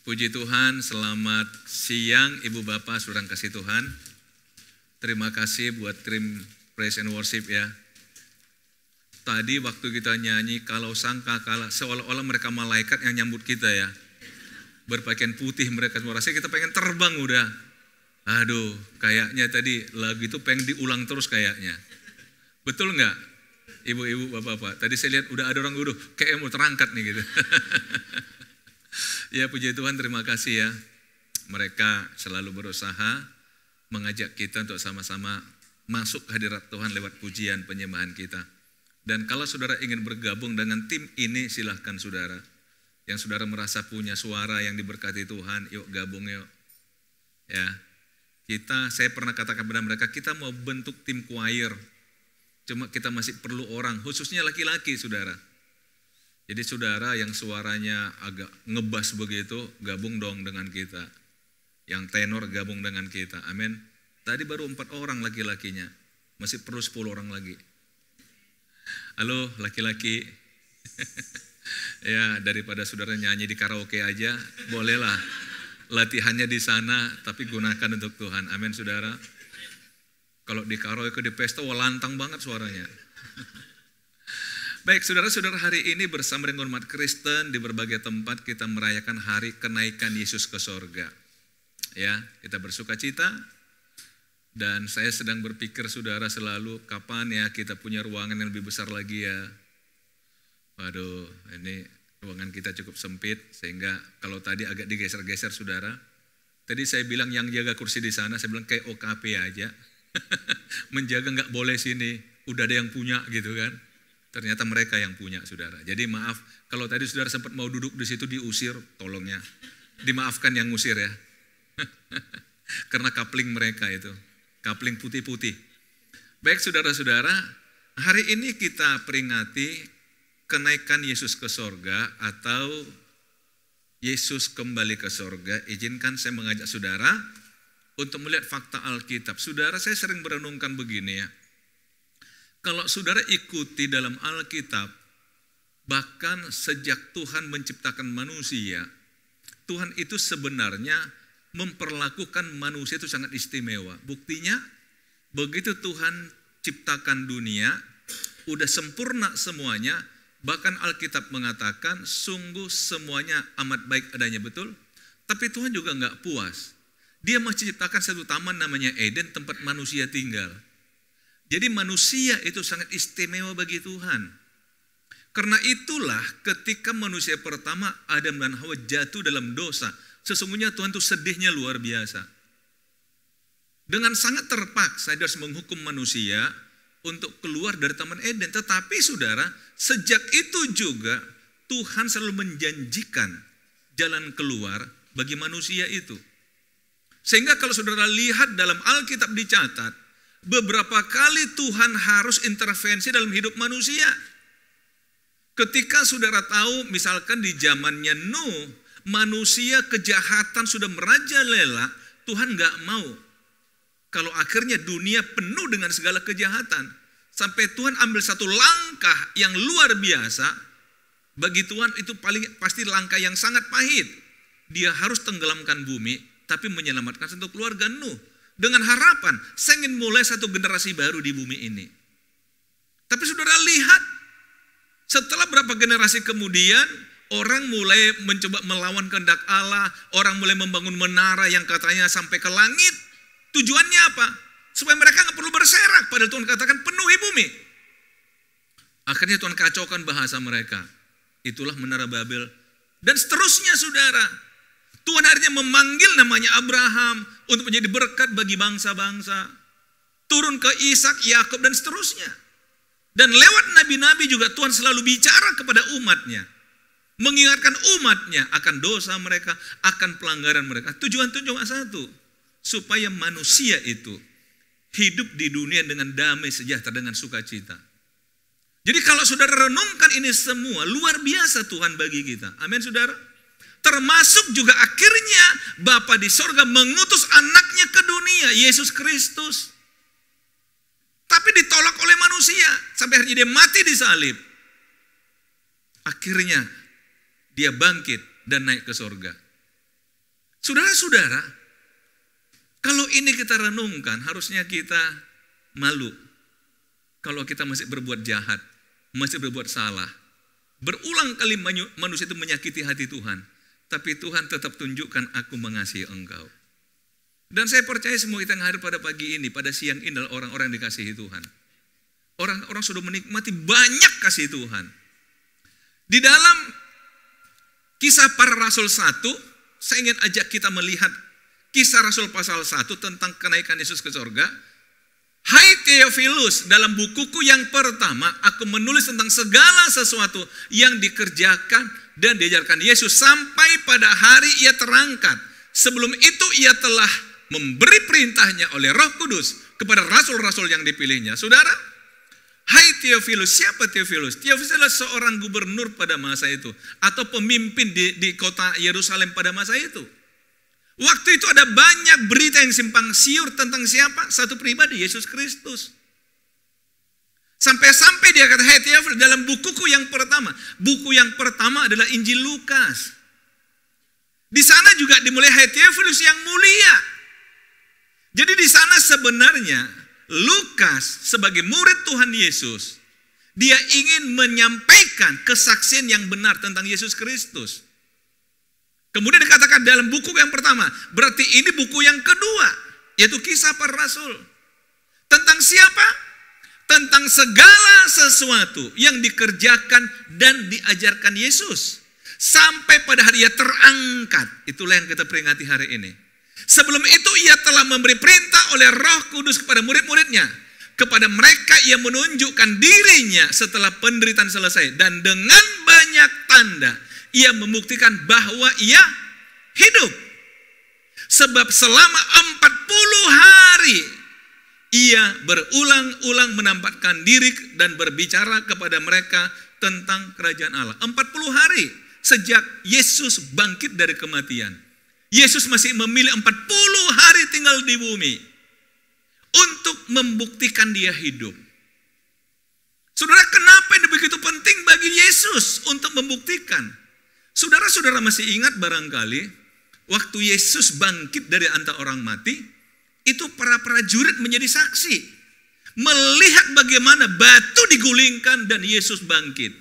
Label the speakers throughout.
Speaker 1: Puji Tuhan, selamat siang Ibu Bapak, saudara kasih Tuhan. Terima kasih buat tim Praise and Worship ya. Tadi waktu kita nyanyi, kalau sangka kalah, seolah-olah mereka malaikat yang nyambut kita ya. Berpakaian putih mereka semua, rasanya kita pengen terbang udah. Aduh, kayaknya tadi lagu itu pengen diulang terus kayaknya. Betul nggak? Ibu-ibu, bapak-bapak. Tadi saya lihat udah ada orang kayak mau terangkat nih gitu. Ya puji Tuhan, terima kasih ya. Mereka selalu berusaha mengajak kita untuk sama-sama masuk hadirat Tuhan lewat pujian penyembahan kita. Dan kalau saudara ingin bergabung dengan tim ini, silahkan saudara. Yang saudara merasa punya suara yang diberkati Tuhan, yuk gabung yuk. Ya, saya pernah katakan kepada mereka, kita mau bentuk tim choir. Cuma kita masih perlu orang, khususnya laki-laki saudara. Jadi saudara yang suaranya agak ngebas begitu, gabung dong dengan kita. Yang tenor gabung dengan kita, amin. Tadi baru 4 orang laki-lakinya, masih perlu 10 orang lagi. Halo laki-laki. Ya, daripada saudara nyanyi di karaoke aja, bolehlah latihannya di sana, tapi gunakan untuk Tuhan, amin saudara. Kalau di karaoke di pesta, lantang banget suaranya. Baik, saudara-saudara, hari ini bersama dengan umat Kristen di berbagai tempat kita merayakan hari kenaikan Yesus ke sorga. Ya, kita bersuka cita. Dan saya sedang berpikir saudara selalu, kapan ya kita punya ruangan yang lebih besar lagi ya. Waduh, ini ruangan kita cukup sempit, sehingga kalau tadi agak digeser-geser saudara. Tadi saya bilang yang jaga kursi di sana, saya bilang kayak OKP aja. Menjaga nggak boleh sini, udah ada yang punya gitu kan. Ternyata mereka yang punya saudara. Jadi maaf, kalau tadi saudara sempat mau duduk di situ diusir, tolongnya. Dimaafkan yang ngusir ya. Karena kapling mereka itu. Kapling putih-putih. Baik saudara-saudara, hari ini kita peringati kenaikan Yesus ke sorga atau Yesus kembali ke sorga. Izinkan saya mengajak saudara untuk melihat fakta Alkitab. Saudara, saya sering merenungkan begini ya. Kalau saudara ikuti dalam Alkitab, bahkan sejak Tuhan menciptakan manusia, Tuhan itu sebenarnya memperlakukan manusia itu sangat istimewa. Buktinya, begitu Tuhan ciptakan dunia, udah sempurna semuanya, bahkan Alkitab mengatakan sungguh semuanya amat baik adanya, betul? Tapi Tuhan juga nggak puas. Dia menciptakan satu taman namanya Eden, tempat manusia tinggal. Jadi manusia itu sangat istimewa bagi Tuhan. Karena itulah ketika manusia pertama Adam dan Hawa jatuh dalam dosa, sesungguhnya Tuhan itu sedihnya luar biasa. Dengan sangat terpaksa dia harus menghukum manusia untuk keluar dari Taman Eden. Tetapi saudara, sejak itu juga Tuhan selalu menjanjikan jalan keluar bagi manusia itu. Sehingga kalau saudara lihat dalam Alkitab dicatat, beberapa kali Tuhan harus intervensi dalam hidup manusia. Ketika saudara tahu misalkan di zamannya Nuh, manusia kejahatan sudah merajalela, Tuhan gak mau. Kalau akhirnya dunia penuh dengan segala kejahatan, sampai Tuhan ambil satu langkah yang luar biasa, bagi Tuhan itu pasti langkah yang sangat pahit. Dia harus tenggelamkan bumi, tapi menyelamatkan satu keluarga Nuh. Dengan harapan, saya ingin mulai satu generasi baru di bumi ini. Tapi saudara lihat, setelah berapa generasi kemudian, orang mulai mencoba melawan kehendak Allah, orang mulai membangun menara yang katanya sampai ke langit. Tujuannya apa? Supaya mereka nggak perlu berserak, padahal Tuhan katakan penuhi bumi. Akhirnya Tuhan kacaukan bahasa mereka. Itulah menara Babel. Dan seterusnya saudara. Tuhan akhirnya memanggil namanya Abraham untuk menjadi berkat bagi bangsa-bangsa. Turun ke Ishak, Yakub dan seterusnya. Dan lewat nabi-nabi juga Tuhan selalu bicara kepada umatnya. Mengingatkan umatnya akan dosa mereka, akan pelanggaran mereka. Tujuan cuma satu. Supaya manusia itu hidup di dunia dengan damai sejahtera, dengan sukacita. Jadi kalau saudara renungkan ini semua, luar biasa Tuhan bagi kita. Amin saudara. Termasuk juga akhirnya Bapa di sorga mengutus anaknya ke dunia, Yesus Kristus. Tapi ditolak oleh manusia, sampai akhirnya dia mati di salib. Akhirnya dia bangkit dan naik ke sorga. Saudara-saudara, kalau ini kita renungkan, harusnya kita malu. Kalau kita masih berbuat jahat, masih berbuat salah. Berulang kali manusia itu menyakiti hati Tuhan. Tapi Tuhan tetap tunjukkan, aku mengasihi engkau. Dan saya percaya semua kita yang hadir pada pagi ini, pada siang ini adalah orang-orang yang dikasihi Tuhan. Orang-orang sudah menikmati banyak kasih Tuhan. Di dalam Kisah Para Rasul 1, saya ingin ajak kita melihat Kisah Rasul pasal 1 tentang kenaikan Yesus ke sorga. Hai Theophilus, dalam bukuku yang pertama, aku menulis tentang segala sesuatu yang dikerjakan dan diajarkan Yesus sampai pada hari ia terangkat. Sebelum itu ia telah memberi perintahnya oleh Roh Kudus kepada rasul-rasul yang dipilihnya. Saudara, hai Theophilus, siapa Theophilus? Theophilus adalah seorang gubernur pada masa itu, atau pemimpin di kota Yerusalem pada masa itu. Waktu itu ada banyak berita yang simpang siur tentang siapa? Satu pribadi, Yesus Kristus. Sampai-sampai dia kata, hey Theophilus, dalam bukuku yang pertama. Buku yang pertama adalah Injil Lukas. Di sana juga dimulai, hai Theophilus yang mulia. Jadi di sana sebenarnya Lukas sebagai murid Tuhan Yesus, dia ingin menyampaikan kesaksian yang benar tentang Yesus Kristus. Kemudian dikatakan dalam buku yang pertama, berarti ini buku yang kedua, yaitu Kisah Para Rasul. Tentang siapa? Tentang segala sesuatu yang dikerjakan dan diajarkan Yesus. Sampai pada hari ia terangkat. Itulah yang kita peringati hari ini. Sebelum itu ia telah memberi perintah oleh Roh Kudus kepada murid-muridnya. Kepada mereka ia menunjukkan dirinya setelah penderitaan selesai. Dan dengan banyak tanda ia membuktikan bahwa ia hidup. Sebab selama 40 hari ia berulang-ulang menampakkan diri dan berbicara kepada mereka tentang kerajaan Allah. 40 hari sejak Yesus bangkit dari kematian. Yesus masih memilih 40 hari tinggal di bumi untuk membuktikan dia hidup. Saudara, kenapa ini begitu penting bagi Yesus untuk membuktikan? Saudara-saudara masih ingat barangkali waktu Yesus bangkit dari antara orang mati, itu para prajurit menjadi saksi. Melihat bagaimana batu digulingkan dan Yesus bangkit.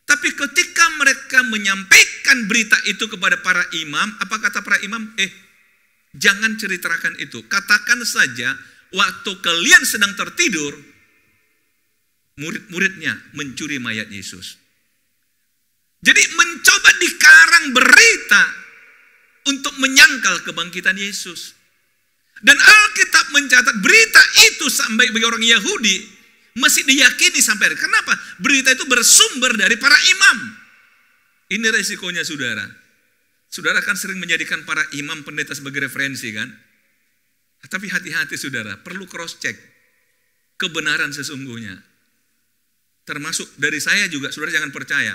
Speaker 1: Tapi ketika mereka menyampaikan berita itu kepada para imam, apa kata para imam? Jangan ceritakan itu. Katakan saja waktu kalian sedang tertidur, murid-muridnya mencuri mayat Yesus. Jadi mencoba dikarang berita untuk menyangkal kebangkitan Yesus. Dan Alkitab mencatat berita itu sampai bagi orang Yahudi masih diyakini sampai hari. Kenapa? Berita itu bersumber dari para imam. Ini resikonya saudara. Saudara kan sering menjadikan para imam pendeta sebagai referensi kan? Tapi hati-hati saudara, perlu cross check kebenaran sesungguhnya. Termasuk dari saya juga, saudara jangan percaya.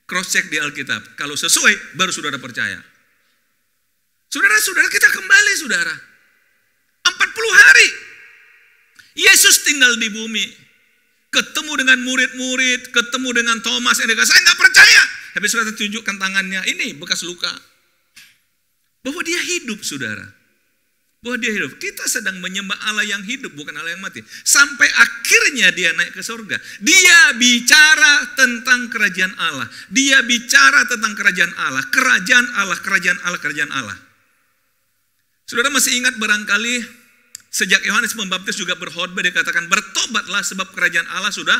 Speaker 1: Cross check di Alkitab. Kalau sesuai, baru saudara percaya. Saudara-saudara, kita kembali saudara. 40 hari. Yesus tinggal di bumi. Ketemu dengan murid-murid, ketemu dengan Thomas yang dikatakan, saya nggak percaya. Tapi saudara tunjukkan tangannya, ini bekas luka. Bahwa dia hidup saudara. Bahwa dia hidup. Kita sedang menyembah Allah yang hidup, bukan Allah yang mati. Sampai akhirnya dia naik ke surga. Dia bicara tentang kerajaan Allah. Dia bicara tentang kerajaan Allah. Kerajaan Allah, kerajaan Allah, kerajaan Allah. Saudara masih ingat barangkali sejak Yohanes Pembaptis juga berkhotbah, dikatakan bertobatlah sebab kerajaan Allah sudah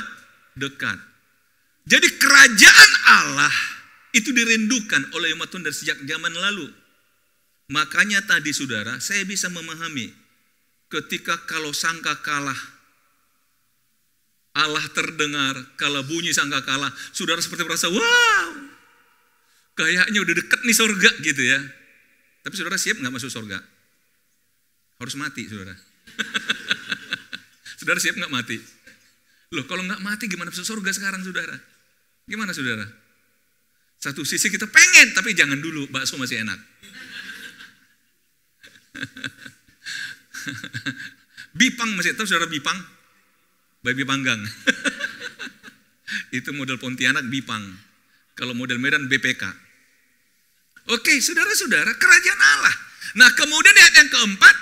Speaker 1: dekat. Jadi kerajaan Allah itu dirindukan oleh umat Tuhan dari sejak zaman lalu. Makanya tadi saudara, saya bisa memahami ketika kalau sangkakala Allah terdengar, kalau bunyi sangkakala, saudara seperti merasa, wow, kayaknya udah deket nih surga gitu ya. Tapi saudara siap nggak masuk surga? Harus mati saudara. Saudara siap nggak mati? Loh kalau nggak mati gimana masuk surga sekarang saudara? Gimana saudara? Satu sisi kita pengen, tapi jangan dulu, bakso masih enak. Bipang masih tahu saudara Bipang? Babi panggang. Itu model Pontianak Bipang. Kalau model Medan BPK. Oke, saudara-saudara, kerajaan Allah. Nah, kemudian ayat yang keempat,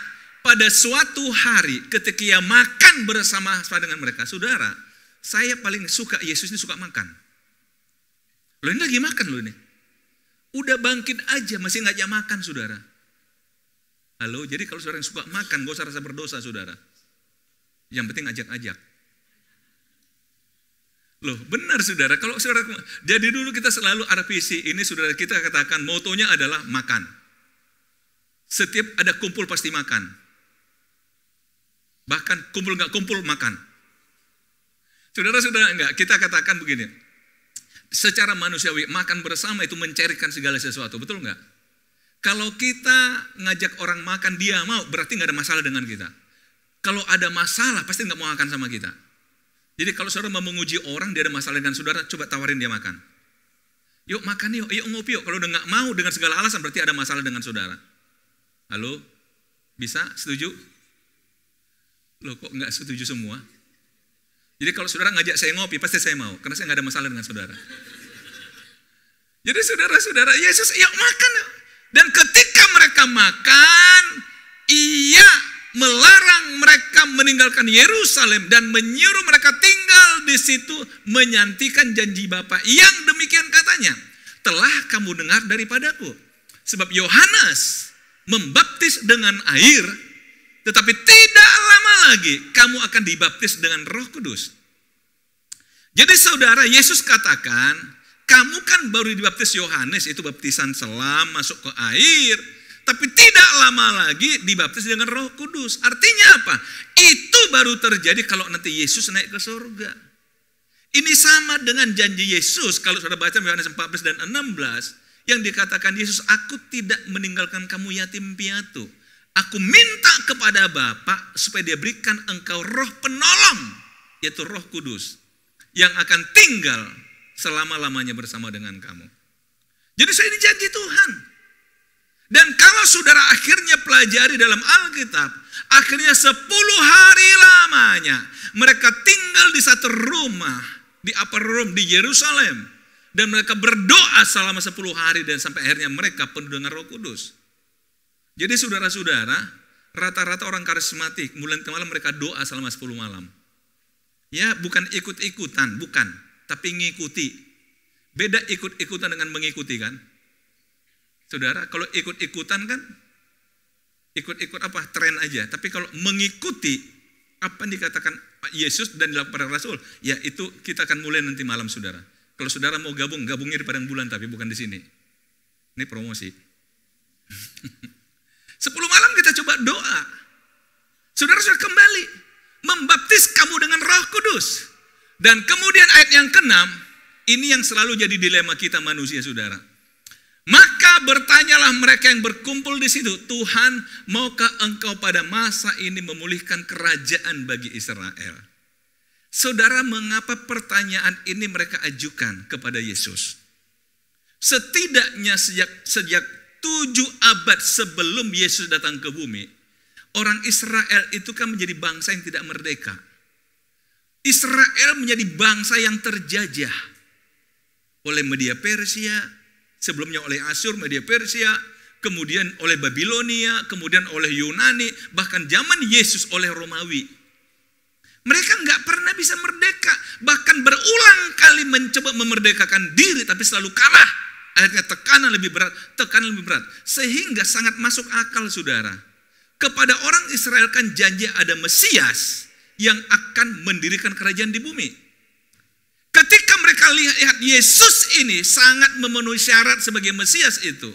Speaker 1: pada suatu hari ketika ia makan bersama-sama dengan mereka, saudara, saya paling suka Yesus ini suka makan. Loh, ini lagi makan loh ini. Udah bangkit aja masih ngajak makan, saudara. Halo, jadi kalau saudara yang suka makan, gak usah rasa berdosa, saudara. Yang penting ajak-ajak. Loh, benar saudara. Kalau saudara, jadi dulu kita selalu RPC ini, saudara, kita katakan motonya adalah makan. Setiap ada kumpul pasti makan. Bahkan kumpul nggak kumpul makan. Saudara-saudara, enggak, kita katakan begini. Secara manusiawi, makan bersama itu mencairkan segala sesuatu, betul nggak? Kalau kita ngajak orang makan, dia mau, berarti nggak ada masalah dengan kita. Kalau ada masalah, pasti nggak mau makan sama kita. Jadi kalau saudara mau menguji orang, dia ada masalah dengan saudara, coba tawarin dia makan. Yuk makan yuk, yuk ngopi yuk. Kalau udah nggak mau dengan segala alasan, berarti ada masalah dengan saudara. Halo? Bisa? Setuju? Loh, kok nggak setuju semua? Jadi kalau saudara ngajak saya ngopi, pasti saya mau. Karena saya nggak ada masalah dengan saudara. Jadi saudara-saudara, Yesus, yuk makan. Dan ketika mereka makan, ia melarang mereka meninggalkan Yerusalem dan menyuruh mereka tinggal di situ menyantikan janji Bapa yang demikian katanya, telah kamu dengar daripadaku. Sebab Yohanes membaptis dengan air, tetapi tidak lama lagi kamu akan dibaptis dengan Roh Kudus. Jadi saudara, Yesus katakan, kamu kan baru dibaptis Yohanes, itu baptisan selam masuk ke air. Tapi tidak lama lagi dibaptis dengan Roh Kudus. Artinya apa? Itu baru terjadi kalau nanti Yesus naik ke surga. Ini sama dengan janji Yesus. Kalau sudah baca Yohanes 14 dan 16. Yang dikatakan Yesus, aku tidak meninggalkan kamu yatim piatu. Aku minta kepada Bapa supaya dia berikan engkau roh penolong. Yaitu Roh Kudus. Yang akan tinggal selama-lamanya bersama dengan kamu. Jadi ini janji Tuhan. Dan kalau saudara akhirnya pelajari dalam Alkitab, akhirnya 10 hari lamanya mereka tinggal di satu rumah, di upper room di Yerusalem. Dan mereka berdoa selama 10 hari dan sampai akhirnya mereka penuh dengan Roh Kudus. Jadi saudara-saudara, rata-rata orang karismatik, mulai ke malam mereka doa selama 10 malam. Ya, bukan ikut-ikutan, bukan. Tapi ngikuti. Beda ikut-ikutan dengan mengikuti kan. Saudara, kalau ikut-ikutan kan, ikut-ikut apa? Tren aja. Tapi kalau mengikuti, apa yang dikatakan Yesus dan dilakukan para rasul, ya itu kita akan mulai nanti malam saudara. Kalau saudara mau gabung, gabungnya di Padang Bulan, tapi bukan di sini. Ini promosi. 10 malam kita coba doa. Saudara sudah kembali, membaptis kamu dengan Roh Kudus. Dan kemudian ayat yang ke-6, ini yang selalu jadi dilema kita manusia saudara. Maka bertanyalah mereka yang berkumpul di situ, Tuhan, maukah engkau pada masa ini memulihkan kerajaan bagi Israel? Saudara, mengapa pertanyaan ini mereka ajukan kepada Yesus? Setidaknya sejak 7 abad sebelum Yesus datang ke bumi, orang Israel itu kan menjadi bangsa yang tidak merdeka. Israel menjadi bangsa yang terjajah oleh Media Persia, sebelumnya oleh Asyur, Media Persia, kemudian oleh Babilonia, kemudian oleh Yunani, bahkan zaman Yesus oleh Romawi. Mereka nggak pernah bisa merdeka, bahkan berulang kali mencoba memerdekakan diri, tapi selalu kalah. Akhirnya tekanan lebih berat, sehingga sangat masuk akal saudara. Kepada orang Israel kan janji ada Mesias yang akan mendirikan kerajaan di bumi. Ketika mereka lihat Yesus ini sangat memenuhi syarat sebagai Mesias itu,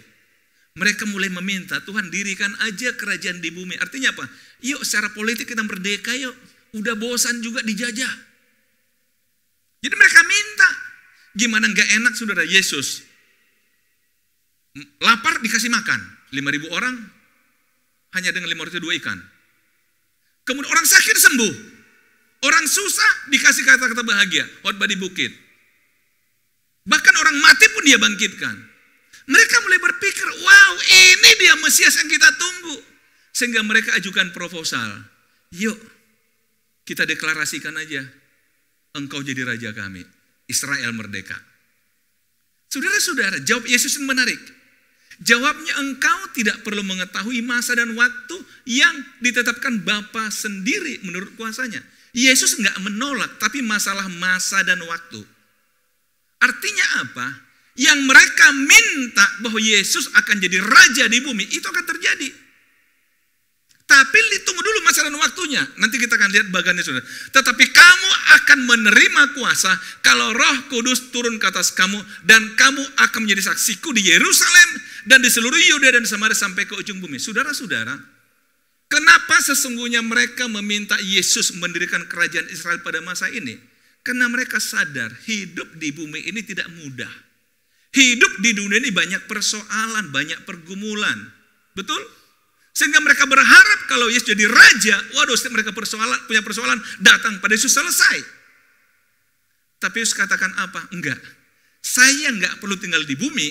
Speaker 1: mereka mulai meminta, Tuhan dirikan aja kerajaan di bumi. Artinya apa? Yuk secara politik kita merdeka yuk. Udah bosan juga dijajah. Jadi mereka minta. Gimana gak enak saudara, Yesus lapar dikasih makan. 5.000 orang hanya dengan 5 roti 2 ikan. Kemudian orang sakit sembuh. Orang susah dikasih kata-kata bahagia, khotbah di bukit. Bahkan orang mati pun dia bangkitkan. Mereka mulai berpikir, wow ini dia Mesias yang kita tunggu. Sehingga mereka ajukan proposal. Yuk kita deklarasikan aja, engkau jadi raja kami. Israel merdeka. Saudara-saudara, jawab Yesus yang menarik. Jawabnya, engkau tidak perlu mengetahui masa dan waktu yang ditetapkan Bapa sendiri menurut kuasanya. Yesus nggak menolak, tapi masalah masa dan waktu. Artinya apa? Yang mereka minta bahwa Yesus akan jadi raja di bumi, itu akan terjadi. Tapi tunggu dulu masa dan waktunya. Nanti kita akan lihat bagiannya sudah. Tetapi kamu akan menerima kuasa kalau Roh Kudus turun ke atas kamu, dan kamu akan menjadi saksiku di Yerusalem dan di seluruh Yudea dan Samaria sampai ke ujung bumi. Saudara-saudara, kenapa sesungguhnya mereka meminta Yesus mendirikan kerajaan Israel pada masa ini? Karena mereka sadar hidup di bumi ini tidak mudah. Hidup di dunia ini banyak persoalan, banyak pergumulan. Betul? Sehingga mereka berharap kalau Yesus jadi raja, waduh, setiap mereka punya persoalan, datang pada Yesus, selesai. Tapi Yesus katakan apa? Enggak. Saya enggak perlu tinggal di bumi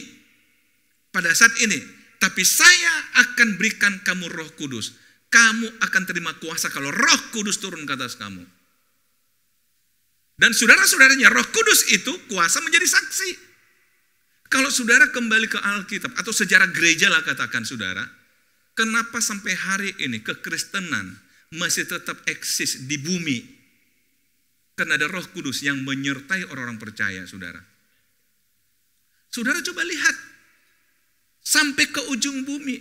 Speaker 1: pada saat ini. Tapi saya akan berikan kamu Roh Kudus. Kamu akan terima kuasa kalau Roh Kudus turun ke atas kamu. Dan saudara-saudaranya, Roh Kudus itu kuasa menjadi saksi. Kalau saudara kembali ke Alkitab atau sejarah gereja lah katakan saudara, kenapa sampai hari ini kekristenan masih tetap eksis di bumi? Karena ada Roh Kudus yang menyertai orang-orang percaya, saudara. Saudara coba lihat, sampai ke ujung bumi.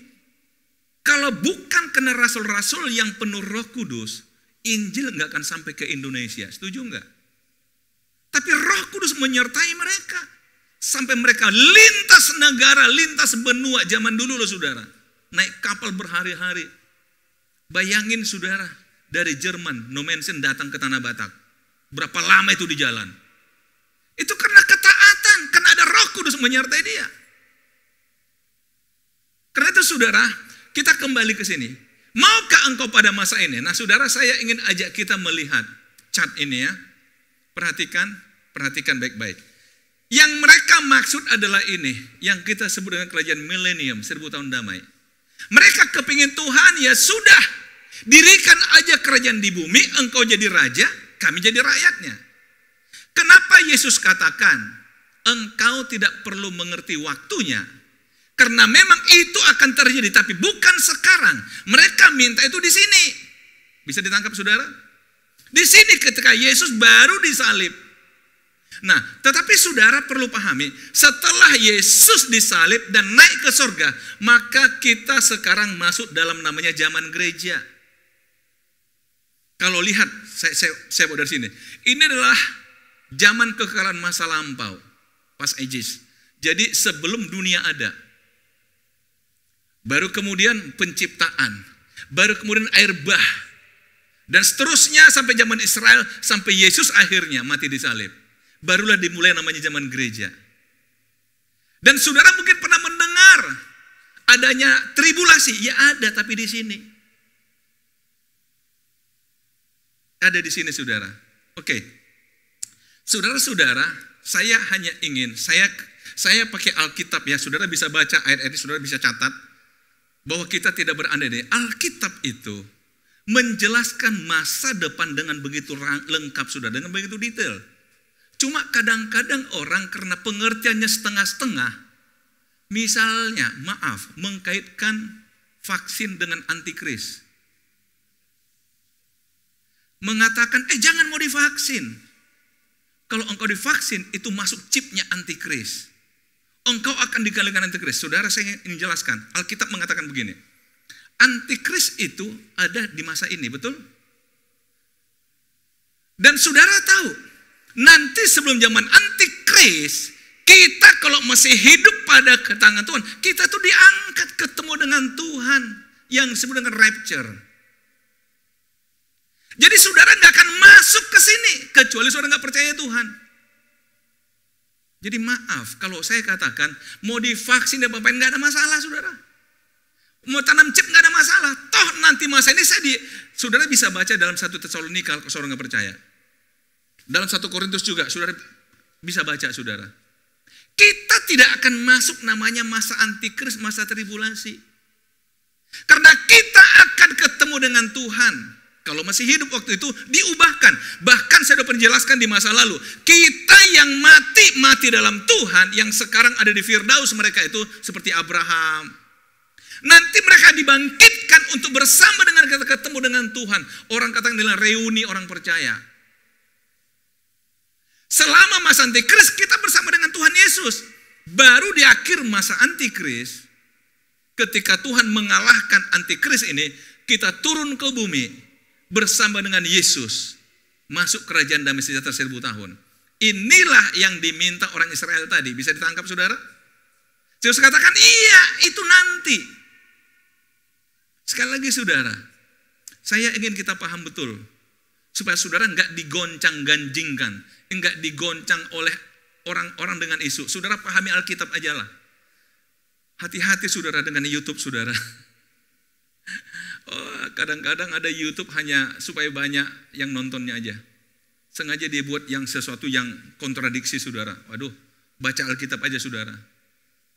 Speaker 1: Kalau bukan karena rasul-rasul yang penuh Roh Kudus, Injil nggak akan sampai ke Indonesia. Setuju nggak? Tapi Roh Kudus menyertai mereka. Sampai mereka lintas negara, lintas benua zaman dulu loh saudara. Naik kapal berhari-hari. Bayangin saudara, dari Jerman, Nommensen datang ke Tanah Batak. Berapa lama itu di jalan? Itu karena ketaatan, karena ada Roh Kudus menyertai dia. Karena itu saudara, kita kembali ke sini. Maukah engkau pada masa ini? Nah saudara, saya ingin ajak kita melihat chat ini ya. Perhatikan baik-baik. Yang mereka maksud adalah ini, yang kita sebut dengan kerajaan milenium, 1000 tahun damai. Mereka kepingin Tuhan, ya sudah, dirikan aja kerajaan di bumi, engkau jadi raja, kami jadi rakyatnya. Kenapa Yesus katakan, engkau tidak perlu mengerti waktunya, karena memang itu akan terjadi, tapi bukan sekarang. Mereka minta itu di sini. Bisa ditangkap saudara? Di sini ketika Yesus baru disalib. Nah, tetapi saudara perlu pahami, setelah Yesus disalib dan naik ke surga, maka kita sekarang masuk dalam namanya zaman gereja. Kalau lihat, saya bawa dari sini. Ini adalah zaman kekekalan masa lampau, past ages. Jadi sebelum dunia ada. Baru kemudian penciptaan, baru kemudian air bah, dan seterusnya sampai zaman Israel, sampai Yesus akhirnya mati disalib. Barulah dimulai namanya zaman gereja. Dan saudara mungkin pernah mendengar adanya tribulasi. Ya ada, tapi di sini. Ada di sini saudara. Oke. Saudara-saudara, saya hanya ingin, saya pakai Alkitab ya. Saudara bisa baca ayat-ayat ini, saudara bisa catat. Bahwa kita tidak berandai-andai. Alkitab itu menjelaskan masa depan dengan begitu lengkap saudara. Dengan begitu detail. Cuma kadang-kadang orang karena pengertiannya setengah-setengah, misalnya, maaf, mengkaitkan vaksin dengan antikris. Mengatakan, jangan mau divaksin. Kalau engkau divaksin, itu masuk chipnya antikris. Engkau akan dikalikan antikris. Saudara, saya ingin jelaskan. Alkitab mengatakan begini. Antikris itu ada di masa ini, betul? Dan saudara tahu, nanti sebelum zaman antikris, kita kalau masih hidup pada tangan Tuhan, kita tuh diangkat ketemu dengan Tuhan yang disebut dengan rapture. Jadi saudara nggak akan masuk ke sini kecuali saudara nggak percaya Tuhan. Jadi maaf kalau saya katakan mau divaksin dan apa-apa nggak ada masalah saudara. Mau tanam chip nggak ada masalah. Toh nanti masa ini saudara bisa baca dalam 1 Tesalonika kalau saudara nggak percaya. Dalam 1 Korintus juga, saudara bisa baca, saudara. Kita tidak akan masuk namanya masa antikris, masa tribulasi. Karena kita akan ketemu dengan Tuhan. Kalau masih hidup waktu itu diubahkan. Bahkan saya sudah penjelaskan di masa lalu. Kita yang mati dalam Tuhan, yang sekarang ada di Firdaus mereka itu seperti Abraham. Nanti mereka dibangkitkan untuk bersama dengan kita ketemu dengan Tuhan. Orang katakan adalah reuni orang percaya. Selama masa antikris kita bersama dengan Tuhan Yesus. Baru di akhir masa antikris, ketika Tuhan mengalahkan antikris ini, kita turun ke bumi bersama dengan Yesus masuk kerajaan damai sejahtera 1000 tahun. Inilah yang diminta orang Israel tadi. Bisa ditangkap saudara? Yesus katakan iya, itu nanti. Sekali lagi saudara, saya ingin kita paham betul supaya saudara enggak digoncang-ganjingkan, enggak digoncang oleh orang-orang dengan isu. Saudara pahami Alkitab aja lah. Hati-hati saudara dengan YouTube saudara. Oh, kadang-kadang ada YouTube hanya supaya banyak yang nontonnya aja. Sengaja dia buat yang sesuatu yang kontradiksi saudara. Waduh, baca Alkitab aja saudara.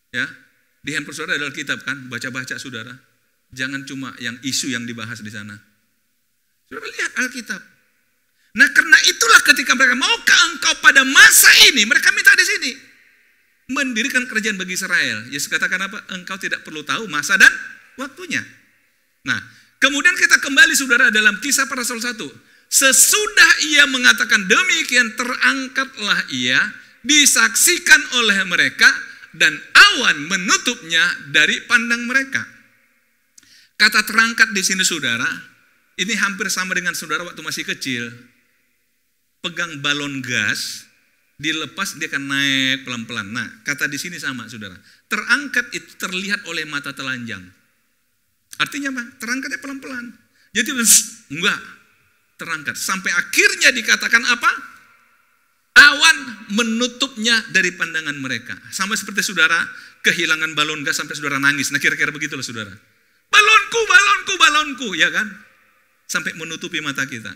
Speaker 1: Ya, di handphone saudara ada Alkitab kan, baca-baca saudara. Jangan cuma yang isu yang dibahas di sana. Saudara lihat Alkitab. Nah, karena itulah ketika mereka maukah engkau pada masa ini, mereka minta di sini mendirikan kerajaan bagi Israel. Yesus katakan apa? Engkau tidak perlu tahu masa dan waktunya. Nah, kemudian kita kembali saudara dalam Kisah para Rasul 1. Sesudah ia mengatakan demikian, terangkatlah ia, disaksikan oleh mereka, dan awan menutupnya dari pandang mereka. Kata terangkat di sini saudara, ini hampir sama dengan saudara waktu masih kecil. Pegang balon gas, dilepas dia akan naik pelan-pelan. Nah, kata di sini sama saudara. Terangkat itu terlihat oleh mata telanjang. Artinya apa? Terangkatnya pelan-pelan. Jadi enggak terangkat. Sampai akhirnya dikatakan apa? Awan menutupnya dari pandangan mereka. Sama seperti saudara kehilangan balon gas sampai saudara nangis. Nah kira-kira begitulah saudara. Balonku, balonku, balonku. Ya kan? Sampai menutupi mata kita.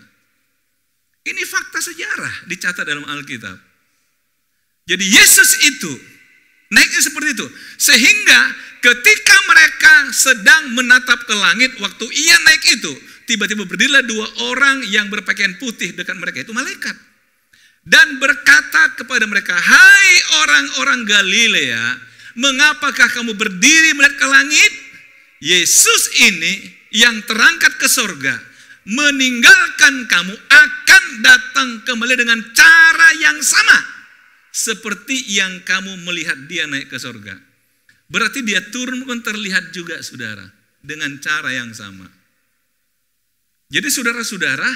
Speaker 1: Ini fakta sejarah dicatat dalam Alkitab. Jadi Yesus itu naiknya seperti itu. Sehingga ketika mereka sedang menatap ke langit, waktu ia naik itu, tiba-tiba berdirilah 2 orang yang berpakaian putih dekat mereka, itu malaikat. Dan berkata kepada mereka, hai orang-orang Galilea, mengapakah kamu berdiri melihat ke langit? Yesus ini yang terangkat ke sorga, meninggalkan kamu, akan datang kembali dengan cara yang sama seperti yang kamu melihat dia naik ke sorga. Berarti dia turun pun terlihat juga saudara, dengan cara yang sama. Jadi saudara-saudara,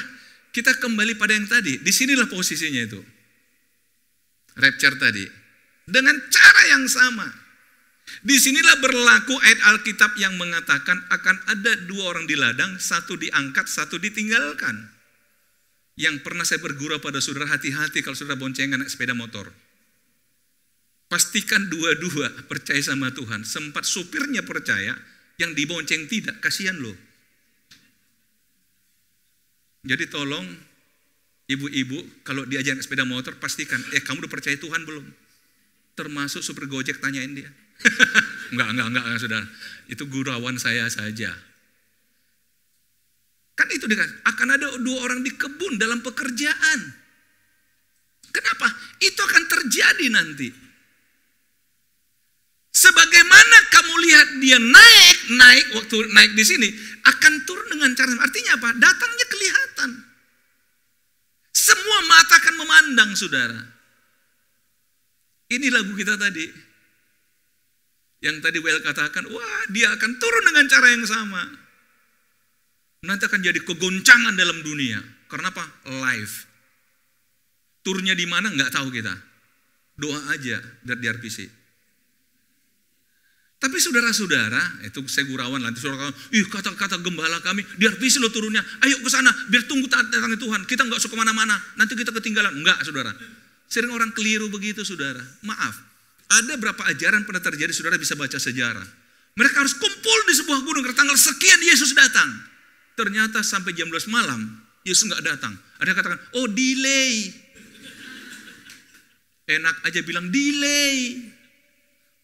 Speaker 1: kita kembali pada yang tadi. Disinilah posisinya itu. Rapture tadi. Dengan cara yang sama. Disinilah berlaku ayat Alkitab yang mengatakan akan ada 2 orang di ladang, 1 diangkat, 1 ditinggalkan. Yang pernah saya bergurau pada saudara, hati-hati kalau saudara boncengan naik sepeda motor. Pastikan dua-dua percaya sama Tuhan. Sempat supirnya percaya, yang dibonceng tidak, kasihan loh. Jadi tolong ibu-ibu kalau diajak sepeda motor pastikan, kamu udah percaya Tuhan belum? Termasuk supir Gojek, tanyain dia. Enggak saudara. Itu gurauan saya saja. Kan itu dikatakan akan ada 2 orang di kebun dalam pekerjaan. Kenapa? Itu akan terjadi nanti. Sebagaimana kamu lihat dia naik waktu naik di sini, akan turun dengan cara, artinya apa? Datangnya kelihatan. Semua mata akan memandang saudara. Ini lagu kita tadi. Yang tadi Wel katakan, wah dia akan turun dengan cara yang sama. Nanti akan jadi kegoncangan dalam dunia. Karena apa? Live. Turunnya di mana nggak tahu kita. Doa aja dari RPC. Tapi saudara-saudara, itu saya gurauan nanti saudara kata-kata gembala kami, di RPC lo turunnya, ayo ke sana, biar tunggu datangnya Tuhan. Kita nggak usah kemana-mana, nanti kita ketinggalan. Enggak saudara. Sering orang keliru begitu saudara. Maaf, ada berapa ajaran pernah terjadi, saudara bisa baca sejarah. Mereka harus kumpul di sebuah gunung, tanggal sekian Yesus datang. Ternyata sampai jam 12 malam, Yesus nggak datang. Ada yang katakan, oh delay. Enak aja bilang delay.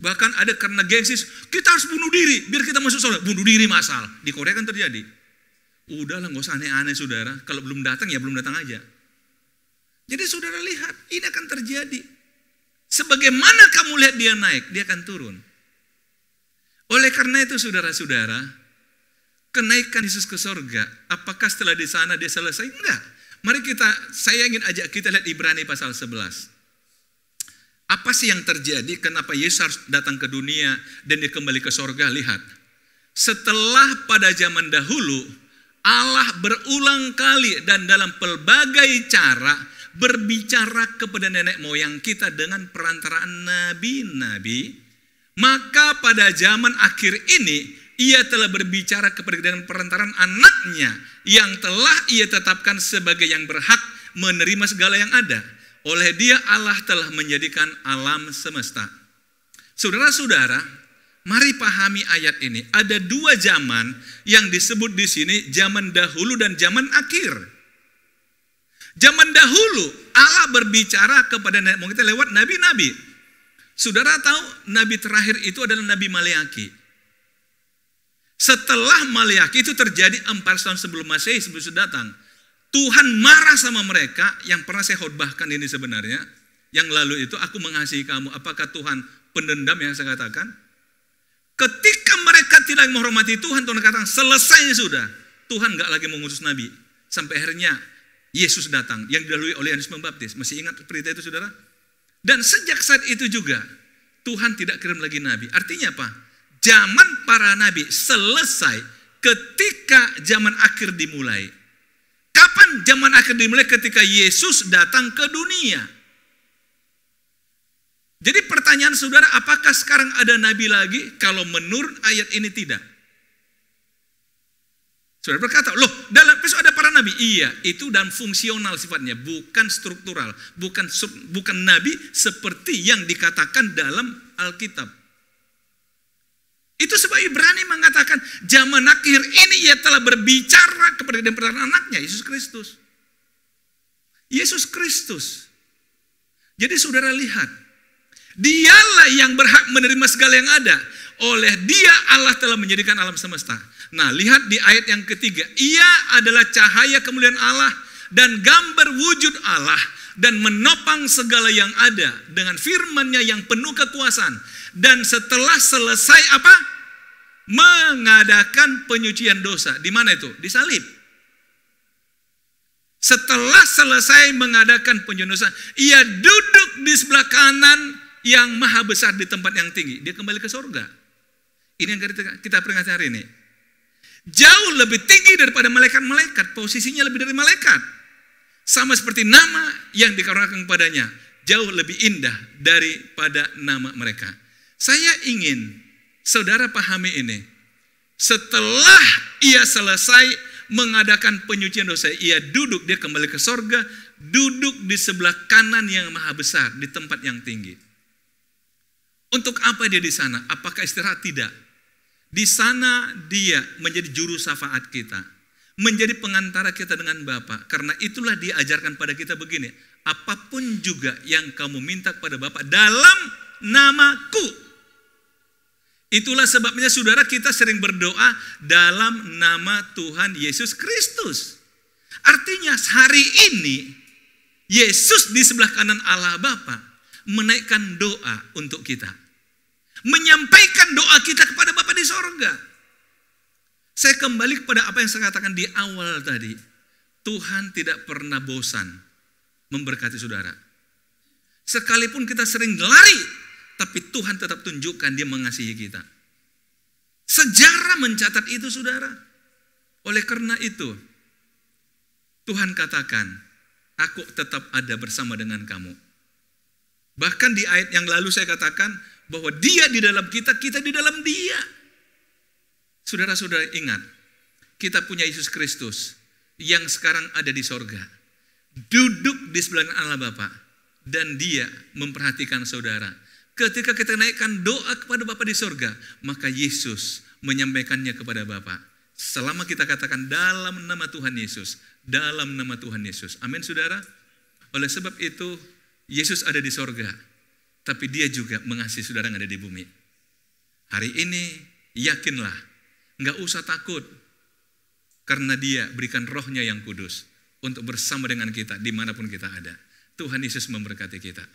Speaker 1: Bahkan ada karena gengsi, kita harus bunuh diri biar kita masuk surga. Bunuh diri massal. Di Korea kan terjadi. Udahlah, nggak usah aneh-aneh saudara. Kalau belum datang ya belum datang aja. Jadi saudara lihat, ini akan terjadi. Sebagaimana kamu lihat dia naik, dia akan turun. Oleh karena itu saudara-saudara, kenaikan Yesus ke sorga, apakah setelah di sana dia selesai? Enggak. Mari saya ingin ajak kita lihat Ibrani pasal 11. Apa sih yang terjadi? Kenapa Yesus harus datang ke dunia dan dia kembali ke sorga? Lihat. Setelah pada zaman dahulu, Allah berulang kali dan dalam pelbagai cara berbicara kepada nenek moyang kita dengan perantaraan nabi-nabi, maka pada zaman akhir ini ia telah berbicara kepada dengan perantaraan anaknya yang telah ia tetapkan sebagai yang berhak menerima segala yang ada. Oleh dia Allah telah menjadikan alam semesta. Saudara-saudara, mari pahami ayat ini. Ada dua zaman yang disebut di sini, zaman dahulu dan zaman akhir. Zaman dahulu Allah berbicara kepada nenek moyang kita lewat nabi-nabi. Saudara tahu nabi terakhir itu adalah Nabi Maleaki. Setelah Maleaki itu terjadi 400 tahun sebelum Masehi, sebelum Yesus datang. Tuhan marah sama mereka yang pernah saya khotbahkan ini sebenarnya. Yang lalu itu, aku mengasihi kamu. Apakah Tuhan pendendam yang saya katakan? Ketika mereka tidak menghormati Tuhan, Tuhan katakan selesai sudah. Tuhan gak lagi mengutus nabi. Sampai akhirnya Yesus datang yang dilalui oleh Yohanes Pembaptis. Masih ingat berita itu saudara? Dan sejak saat itu juga Tuhan tidak kirim lagi nabi. Artinya apa? Zaman para nabi selesai ketika zaman akhir dimulai. Kapan zaman akhir dimulai? Ketika Yesus datang ke dunia. Jadi pertanyaan saudara, apakah sekarang ada nabi lagi? Kalau menurut ayat ini tidak. Saudara berkata, loh dalam besok ada para nabi. Iya, itu dan fungsional sifatnya, bukan struktural, bukan nabi seperti yang dikatakan dalam Alkitab. Itu sebab Ibrani mengatakan zaman akhir ini ia telah berbicara kepada anaknya Yesus Kristus. Yesus Kristus. Jadi saudara lihat, dialah yang berhak menerima segala yang ada. Oleh dia Allah telah menjadikan alam semesta. Nah, lihat di ayat yang ketiga. Ia adalah cahaya kemuliaan Allah dan gambar wujud Allah dan menopang segala yang ada dengan firman-Nya yang penuh kekuasaan. Dan setelah selesai apa? Mengadakan penyucian dosa. Di mana itu? Di salib. Setelah selesai mengadakan penyucian dosa, ia duduk di sebelah kanan yang maha besar di tempat yang tinggi. Dia kembali ke surga. Ini yang kita peringati hari ini. Jauh lebih tinggi daripada malaikat-malaikat. Posisinya lebih dari malaikat. Sama seperti nama yang dikaruniakan kepadanya. Jauh lebih indah daripada nama mereka. Saya ingin saudara pahami ini. Setelah ia selesai mengadakan penyucian dosa, ia duduk, dia kembali ke sorga, duduk di sebelah kanan yang maha besar, di tempat yang tinggi. Untuk apa dia di sana? Apakah istirahat? Tidak. Di sana dia menjadi juru syafaat kita, menjadi pengantara kita dengan Bapa. Karena itulah dia ajarkan pada kita begini, apapun juga yang kamu minta kepada Bapa dalam namaku. Itulah sebabnya saudara kita sering berdoa dalam nama Tuhan Yesus Kristus. Artinya hari ini Yesus di sebelah kanan Allah Bapa menaikkan doa untuk kita. Menyampaikan doa kita kepada Bapa di sorga. Saya kembali kepada apa yang saya katakan di awal tadi. Tuhan tidak pernah bosan memberkati saudara. Sekalipun kita sering lari, tapi Tuhan tetap tunjukkan dia mengasihi kita. Sejarah mencatat itu saudara. Oleh karena itu, Tuhan katakan, aku tetap ada bersama dengan kamu. Bahkan di ayat yang lalu saya katakan, bahwa dia di dalam kita, kita di dalam dia. Saudara-saudara ingat, kita punya Yesus Kristus yang sekarang ada di sorga. Duduk di sebelah Allah Bapa. Dan dia memperhatikan saudara. Ketika kita naikkan doa kepada Bapa di sorga, maka Yesus menyampaikannya kepada Bapa. Selama kita katakan dalam nama Tuhan Yesus. Dalam nama Tuhan Yesus. Amin saudara. Oleh sebab itu, Yesus ada di sorga. Tapi dia juga mengasihi saudara yang ada di bumi. Hari ini yakinlah, nggak usah takut. Karena Dia berikan Roh-Nya yang kudus untuk bersama dengan kita dimanapun kita ada. Tuhan Yesus memberkati kita.